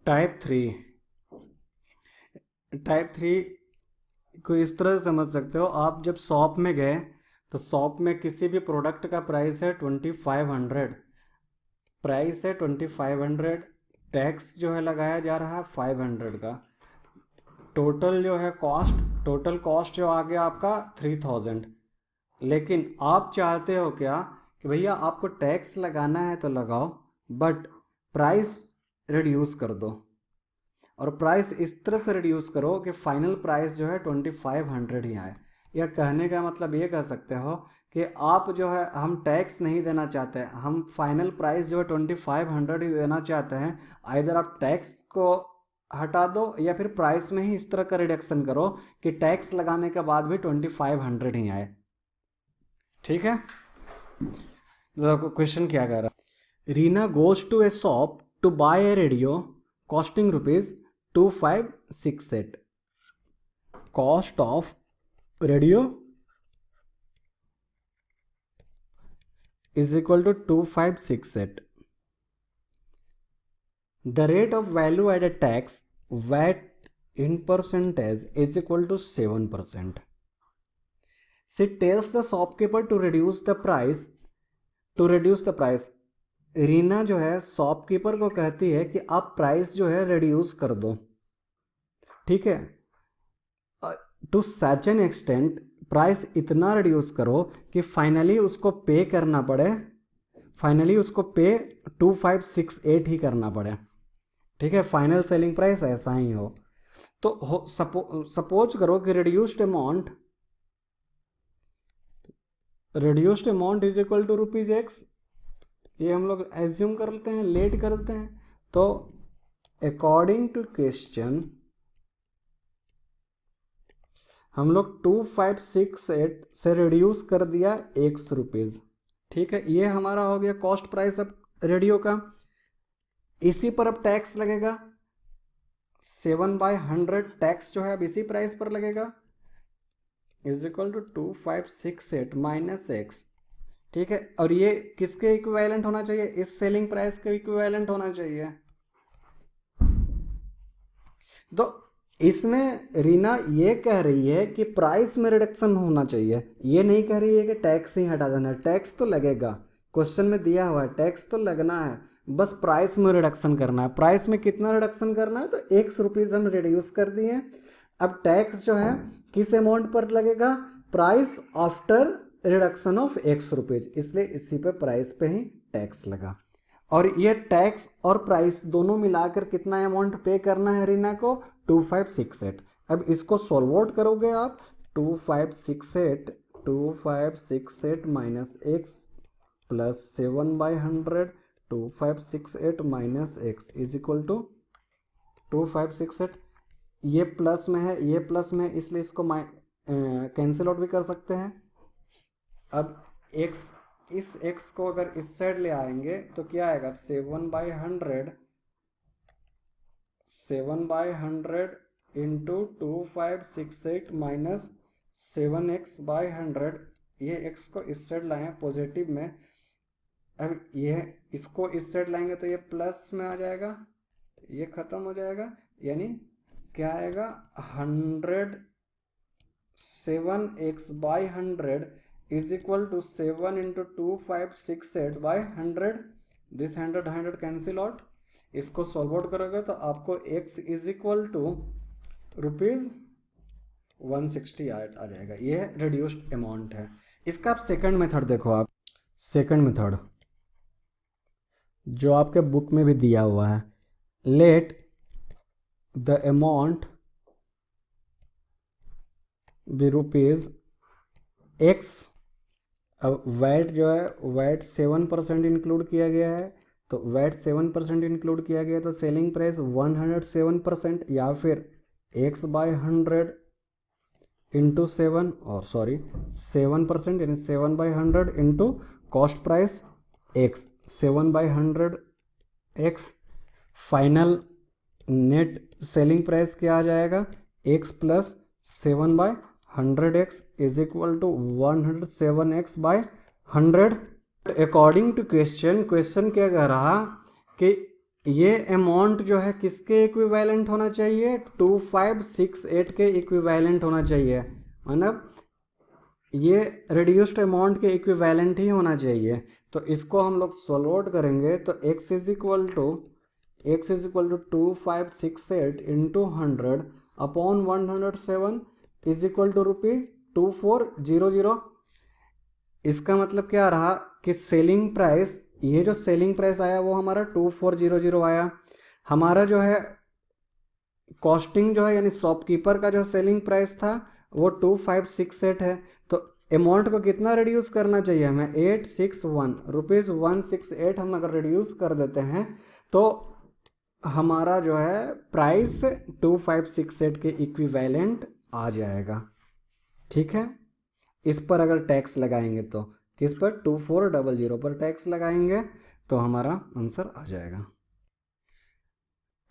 Type three को इस तरह से समझ सकते हो, आप जब शॉप में गए तो शॉप में किसी भी प्रोडक्ट का प्राइस है 2500, प्राइस है 2500, टैक्स जो है लगाया जा रहा है 500 का, टोटल जो है कॉस्ट, टोटल कॉस्ट जो आ गया आपका 3000। लेकिन आप चाहते हो क्या कि भैया आपको टैक्स लगाना है तो लगाओ, बट प्राइस रिड्यूस कर दो, और प्राइस इस तरह से रिड्यूस करो कि फाइनल प्राइस जो है 2500 ही आए। या कहने का मतलब ये कह सकते हो कि आप जो है, हम टैक्स नहीं देना चाहते, हम फाइनल प्राइस जो है 2500 ही देना चाहते हैं। आइदर आप टैक्स को हटा दो या फिर प्राइस में ही इस तरह का रिडक्शन करो कि टैक्स लगाने के बाद भी 2500 ही आए। ठीक है, क्वेश्चन क्या कह रहा है, Reena goes to a shop to buy a radio costing ₹2568, cost of radio is equal to 2568. The rate of value added tax VAT in percentage is equal to 7%. She tells the shopkeeper to reduce the price. Reena जो है shopkeeper को कहती है कि आप price जो है reduce कर दो, ठीक है, to such an extent, price इतना रिड्यूस करो कि फाइनली उसको पे करना पड़े, फाइनली उसको पे 2568 ही करना पड़े। ठीक है, फाइनल सेलिंग प्राइस ऐसा ही हो। तो सपोज करो कि reduced amount is equal to ₹X, ये हम लोग एज्यूम करते हैं, लेट करते हैं। तो अकॉर्डिंग टू क्वेश्चन हम लोग 2568 से रिड्यूस कर दिया ₹X। ठीक है, ये हमारा हो गया कॉस्ट प्राइस अब रेडियो का। इसी पर अब टैक्स लगेगा 7/100, टैक्स जो है अब इसी प्राइस पर लगेगा, is equal to 2568 minus X। ठीक है, और ये किसके इक्विवेलेंट होना चाहिए, इस सेलिंग प्राइस के इक्विवेलेंट होना चाहिए। तो इसमें रीना ये कह रही है कि प्राइस में रिडक्शन होना चाहिए, ये नहीं कह रही है कि टैक्स ही हटा देना। टैक्स तो लगेगा, क्वेश्चन में दिया हुआ है टैक्स तो लगना है, बस प्राइस में रिडक्शन करना है। प्राइस में कितना रिडक्शन करना है, तो ₹X हम रिड्यूस कर दिए। अब टैक्स जो है किस अमाउंट पर लगेगा, price after reduction of ₹X, इसलिए इसी पे प्राइस पे ही टैक्स लगा। और ये टैक्स और प्राइस दोनों मिलाकर कितना अमाउंट पे करना है रीना को, 2568। अब इसको सॉल्व आउट करोगे आप, 2568 minus X plus 7/100, 2568 minus X is equal to 2568। ये प्लस में है, ये प्लस में है, इसलिए इसको कैंसिल आउट भी कर सकते हैं। अब x, इस x को अगर इस साइड ले आएंगे तो क्या आएगा, 7/100 इंटू 2568 माइनस 7x/100। ये x को इस साइड लाए हैं पॉजिटिव में, अब ये इसको इस साइड लाएंगे तो ये प्लस में आ जाएगा, ये खत्म हो जाएगा, यानी क्या आएगा, 7x/100 is equal to 7 into 2568 by 100, this 100 cancel out. इसको सॉल्व आउट करोगे तो आपको x इज इक्वल टू ₹160 आ जाएगा। ये रिड्यूस्ड अमाउंट है। इसका आप सेकंड मेथड देखो, आप सेकंड मेथड जो आपके बुक में भी दिया हुआ है, let the amount be ₹X। अब वैट जो है, वैट 7% इंक्लूड किया गया है, तो वैट 7% इंक्लूड किया गया, तो सेलिंग प्राइस 107%, या फिर X/100 इंटू 7, और सॉरी 7% यानी 7/100 into cost price X, 7/100 X। Final net selling price क्या आ जाएगा, X plus 7/100X is equal to 107X/100। According to question क्या कह रहा कि ये अमाउंट जो है किसके इक्विवेलेंट होना चाहिए, 2568 के इक्विवेलेंट होना चाहिए, मतलब ये रिड्यूस्ड अमाउंट के इक्विवेलेंट ही होना चाहिए। तो इसको हम लोग सॉल्व करेंगे तो x is equal to 2568 into 100 upon 107 is equal to ₹2400। इसका मतलब क्या रहा कि सेलिंग प्राइस, ये जो सेलिंग प्राइस आया वो हमारा 2400 आया। हमारा जो है कॉस्टिंग जो है यानी शॉपकीपर का जो सेलिंग प्राइस था वो 2568 है। तो अमाउंट को कितना रिड्यूस करना चाहिए हमें, 861 ₹168 हम अगर रिड्यूस कर देते हैं तो हमारा जो है प्राइस 2568 के इक्विवेलेंट आ जाएगा। ठीक है, इस पर अगर टैक्स लगाएंगे तो किस पर, 2400 पर टैक्स लगाएंगे तो हमारा आंसर आ जाएगा।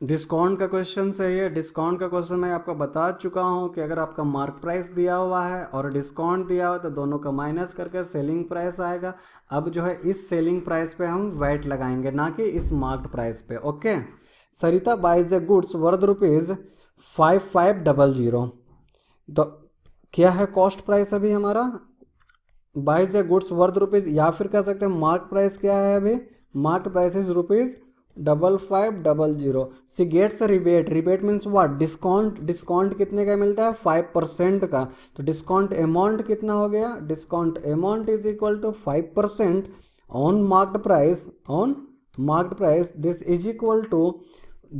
डिस्काउंट का क्वेश्चन सही है। डिस्काउंट का क्वेश्चन मैं आपको बता चुका हूं कि अगर आपका मार्क प्राइस दिया हुआ है और डिस्काउंट दिया हुआ है तो दोनों का माइनस करके सेलिंग प्राइस आएगा। अब जो है इस सेलिंग प्राइस पे हम वैट लगाएंगे, ना कि इस मार्क्ड प्राइस पे। Okay, Sarita buys the goods worth ₹5500। तो क्या है कॉस्ट प्राइस अभी हमारा, buys the goods worth rupees, या फिर कह सकते हैं मार्क प्राइस क्या है अभी, mark price is ₹5500। She gets rebate, rebate means what, discount. Discount कितने का मिलता है, 5% का। तो डिस्काउंट अमाउंट कितना हो गया, discount amount is equal to 5% on marked price, on marked price. This is equal to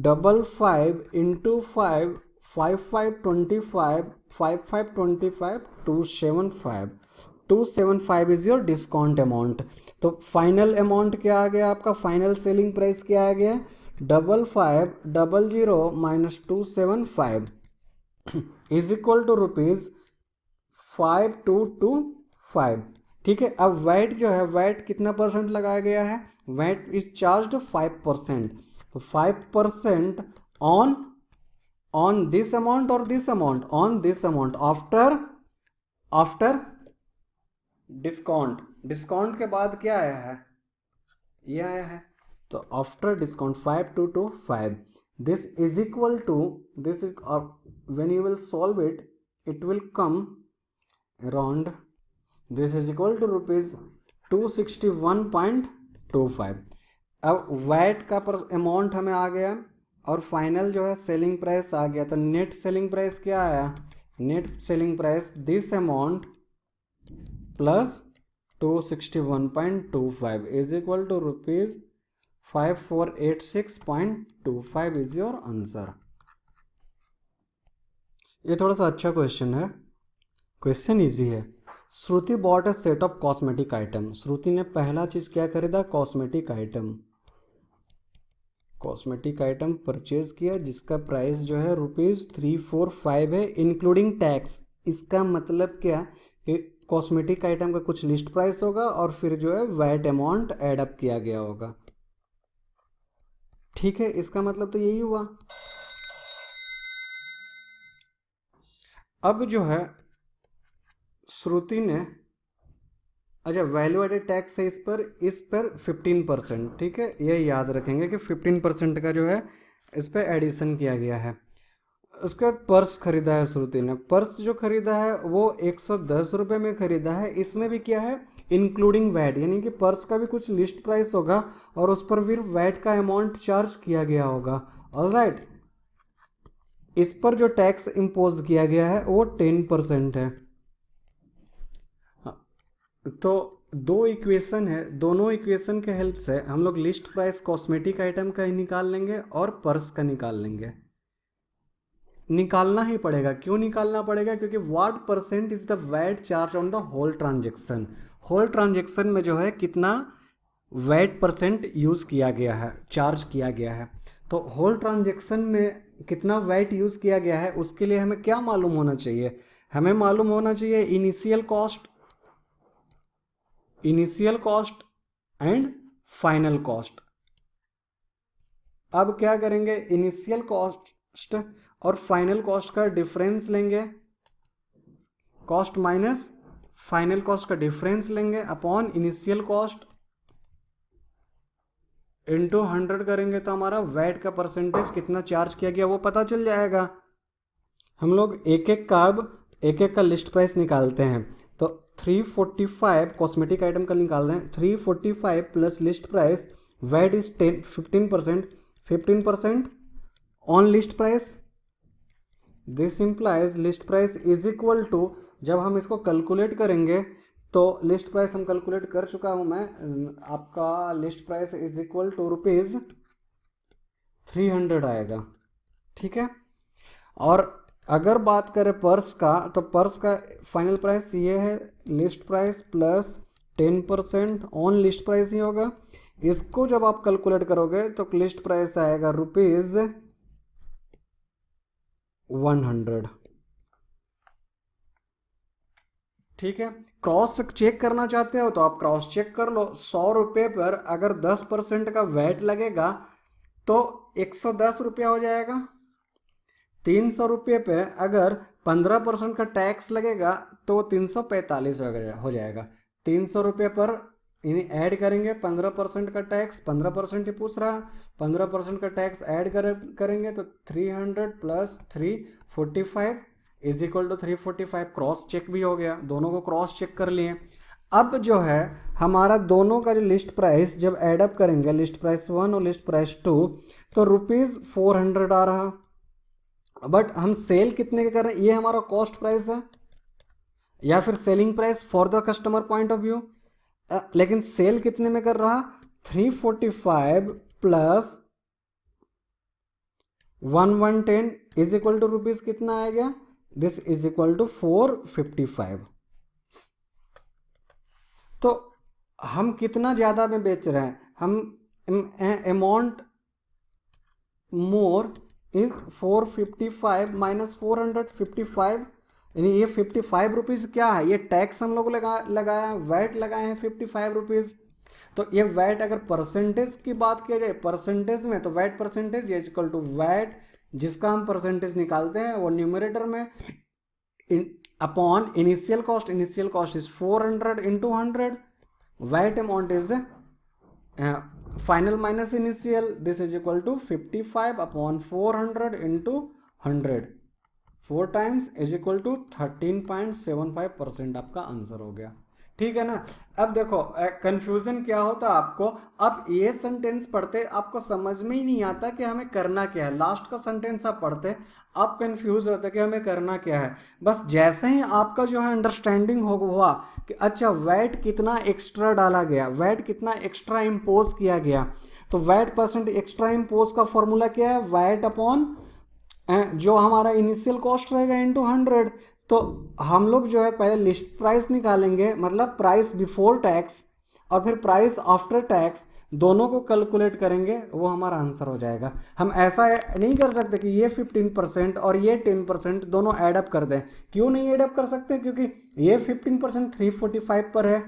55 into 5, 5525, 5525, 275 is your discount amount. तो फाइनल अमाउंट क्या आ गया आपका, फाइनल सेलिंग प्राइस क्या आ गया, 5500 माइनस 275 इज इक्वल टू ₹5225। ठीक है, अब वैट जो है, वैट कितना परसेंट लगाया गया है, वैट इज चार्ज्ड 5%। तो 5% ऑन दिस अमाउंट और this amount, on this amount after discount. Discount के बाद क्या आया है, ये आया है। तो after discount 5225, this is equal to, this is when you will solve it, it will come around, this is equal to ₹261.25। अब वैट का पर अमाउंट हमें आ गया और फाइनल जो है सेलिंग प्राइस आ गया। तो नेट सेलिंग प्राइस क्या आया, net selling price this amount plus 261.25 is equal to ₹5486.25 is your answer. ये थोड़ा सा अच्छा क्वेश्चन है, क्वेश्चन इजी है। Shruti bought a set of cosmetic item. Shruti ने पहला चीज क्या खरीदा, cosmetic item. Cosmetic item purchase किया जिसका प्राइस जो है ₹345 है इंक्लूडिंग टैक्स। इसका मतलब क्या कि कॉस्मेटिक आइटम का कुछ लिस्ट प्राइस होगा और फिर जो है वैट अमाउंट एड अप किया गया होगा। ठीक है, इसका मतलब तो यही हुआ। अब जो है श्रुति ने, अच्छा वैल्यू एडेड टैक्स है इस पर 15%। ठीक है, ये याद रखेंगे कि 15% का जो है इस पर एडिशन किया गया है। उसके बाद पर्स खरीदा है श्रुति ने। पर्स जो खरीदा है वो 110 रुपये में खरीदा है। इसमें भी क्या है, इंक्लूडिंग वैट, यानी कि पर्स का भी कुछ लिस्ट प्राइस होगा और उस पर फिर वैट का अमाउंट चार्ज किया गया होगा। ऑलराइट, इस पर जो टैक्स इम्पोज किया गया है वो 10% है। तो दो इक्वेशन है, दोनों इक्वेशन के हेल्प से हम लोग लिस्ट प्राइस कॉस्मेटिक आइटम का ही निकाल लेंगे और पर्स का निकाल लेंगे। निकालना ही पड़ेगा। क्यों निकालना पड़ेगा, क्योंकि what percent is the VAT charge on the whole transaction. Whole transaction में जो है कितना वैट परसेंट यूज किया गया है, चार्ज किया गया है। तो होल ट्रांजेक्शन में कितना वैट यूज किया गया है उसके लिए हमें क्या मालूम होना चाहिए, हमें मालूम होना चाहिए initial cost, initial cost and final cost. अब क्या करेंगे, इनिशियल कॉस्ट और फाइनल कॉस्ट का डिफरेंस लेंगे, कॉस्ट माइनस फाइनल कॉस्ट का डिफरेंस लेंगे अपॉन इनिशियल कॉस्ट इंटू 100 करेंगे तो हमारा वैट का परसेंटेज कितना चार्ज किया गया वो पता चल जाएगा। हम लोग एक एक का लिस्ट प्राइस निकालते हैं। तो 345 कॉस्मेटिक आइटम का निकाल रहे हैं, 345 plus list price, VAT is 15%, 15% on list price. This implies list price is equal to, जब हम इसको कैलकुलेट करेंगे तो लिस्ट प्राइस हम कैलकुलेट कर चुका हूं मैं, आपका list price is equal to ₹300 आएगा। ठीक है। और अगर बात करें पर्स का, तो पर्स का फाइनल प्राइस ये है, list price plus 10% on list price ही होगा। इसको जब आप कैलकुलेट करोगे तो लिस्ट प्राइस आएगा ₹100। ठीक है। क्रॉस चेक करना चाहते हो तो आप क्रॉस चेक कर लो। 100 रुपये पर अगर 10% का वैट लगेगा तो 110 रुपया हो जाएगा। 300 रुपये पे अगर 15% का टैक्स लगेगा तो 345 हो जाएगा। 300 रुपये पर इन्हें ऐड करेंगे 15% का टैक्स, 15% ही पूछ रहा, 15% का टैक्स ऐड करेंगे तो 300 plus 345 is equal to 345। Cross check भी हो गया, दोनों को क्रॉस चेक कर लिए। अब जो है हमारा दोनों का जो लिस्ट प्राइस जब एडअप करेंगे, लिस्ट प्राइस 1 और लिस्ट प्राइस 2, तो ₹400 आ रहा। बट हम सेल कितने के कर रहे हैं, ये हमारा कॉस्ट प्राइस है या फिर selling price for the customer point of view. लेकिन सेल कितने में कर रहा, 345 plus 1110 is equal to rupees कितना आएगा, दिस इज इक्वल टू 455। तो हम कितना ज्यादा में बेच रहे हैं, हम अमाउंट मोर इज 455 माइनस 455, यानी ये 55 रुपीज़ क्या है, ये टैक्स हम लोग लगाया, वैट लगाए हैं 55 रुपीज़। तो ये वैट अगर परसेंटेज की बात की जाए परसेंटेज में, तो VAT percentage is equal to VAT जिसका हम परसेंटेज निकालते हैं वो न्यूमरेटर में upon initial cost is 400 into 100, VAT amount is final minus initial, this is equal to 55 upon 400 into 100, 4 times is equal to 13.75% आपका आंसर हो गया। ठीक है ना। अब देखो कंफ्यूजन क्या होता है आपको, अब ये सेंटेंस पढ़ते आपको समझ में ही नहीं आता कि हमें करना क्या है। लास्ट का सेंटेंस आप पढ़ते आप कंफ्यूज रहते कि हमें करना क्या है। बस जैसे ही आपका जो है अंडरस्टैंडिंग हुआ कि अच्छा वैट कितना एक्स्ट्रा डाला गया, वैट कितना एक्स्ट्रा इम्पोज किया गया, तो वैट परसेंट एक्स्ट्रा इम्पोज का फॉर्मूला क्या है, वैट अपॉन जो हमारा इनिशियल कॉस्ट रहेगा इंटू 100। तो हम लोग जो है पहले लिस्ट प्राइस निकालेंगे, मतलब प्राइस बिफोर टैक्स और फिर प्राइस आफ्टर टैक्स, दोनों को कैलकुलेट करेंगे, वो हमारा आंसर हो जाएगा। हम ऐसा नहीं कर सकते कि ये 15% और ये 10% दोनों एडअप कर दें। क्यों नहीं एडअप कर सकते, क्योंकि ये 15% 345 पर है,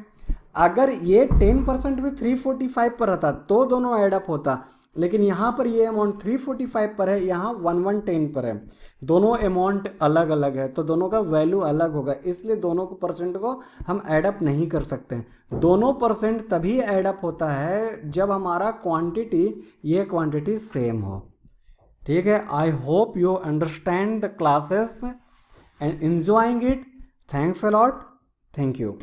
अगर ये 10% भी 345 पर रहता तो दोनों एडअप होता, लेकिन यहाँ पर ये अमाउंट 345 पर है, यहाँ 1110 पर है, दोनों अमाउंट अलग अलग है तो दोनों का वैल्यू अलग होगा, इसलिए दोनों को परसेंट को हम एडअप नहीं कर सकते। दोनों परसेंट तभी एडअप होता है जब हमारा क्वांटिटी ये क्वांटिटी सेम हो। ठीक है। I hope you understand the classes and enjoying it. Thanks a lot. Thank you.